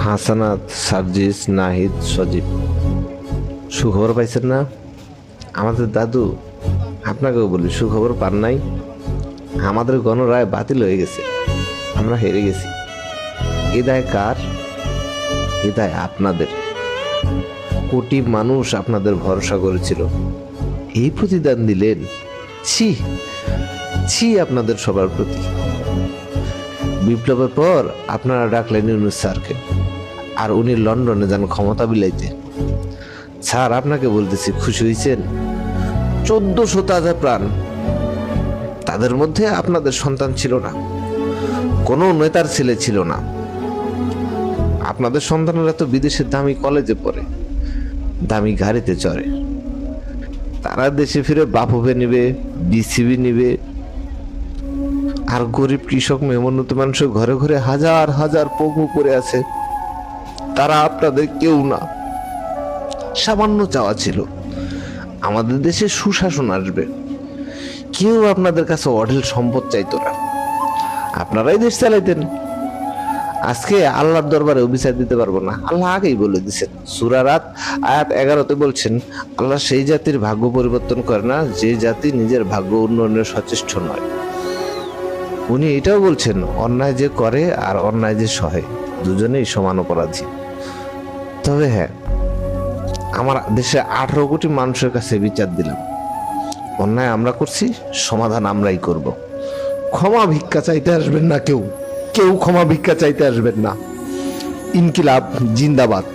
হাসানাত, সার্জিস, নাহিদ, সজীব, সুখবর পাইছেন না? আমাদের দাদু, আপনাকেও বলি, সুখবর পান নাই? আমাদের গণরায় বাতিল হয়ে গেছে, আমরা হেরে গেছি। এ দায় কার? এ দায় আপনাদের। কোটি মানুষ আপনাদের ভরসা করেছিল, এই প্রতিদান দিলেন। ছি ছি আপনাদের সবার প্রতি। বিপ্লবের পর আপনারা ডাকলেন ইউনূস স্যারকে, আর উনি লন্ডনে যান ক্ষমতা বিলাইতে। স্যার, আপনাকে বলতেছি, খুশি হয়েছেন? 1400 তাজা প্রাণ, তাদের মধ্যে আপনাদের সন্তান ছিল না, কোনো নেতার ছেলে ছিল না। আপনাদের সন্তানেরা তো বিদেশের দামি কলেজে পড়ে, দামি গাড়িতে চড়ে। তারা দেশে ফিরে বাফুফে নিবে, বিসিবি নিবে, আর গরিব কৃষক মেহমানত মানুষের ঘরে ঘরে হাজার হাজার পঙ্গু পড়ে আছে। তারা আপনাদের কেউ না। সামান্য চাওয়া ছিল আমাদের দেশে সুশাসন আসবে। কেউ আপনাদের কাছে অঢেল সম্পদ চাইতো না, আপনারাই দেশ চালাইতেন। আজকে আল্লাহর দরবারে অভিশাপ দিতে পারবো না, আল্লাহ আগেই বলে দিচ্ছেন। সূরা রাত আয়াত 11-তে বলছেন, আল্লাহ সেই জাতির ভাগ্য পরিবর্তন করে না যে জাতি নিজের ভাগ্য উন্নয়নের সচেষ্ট নয়। উনি এটাও বলছেন, অন্যায় যে করে আর অন্যায় যে সহে, দুজনেই সমান অপরাধী। তবে হ্যাঁ, আমার দেশে 18 কোটি মানুষের কাছে বিচার দিলাম। অন্যায় আমরা করছি, সমাধান আমরাই করব। ক্ষমা ভিক্ষা চাইতে আসবেন না, কেউ কেউ ক্ষমা ভিক্ষা চাইতে আসবেন না। ইনকিলাব জিন্দাবাদ।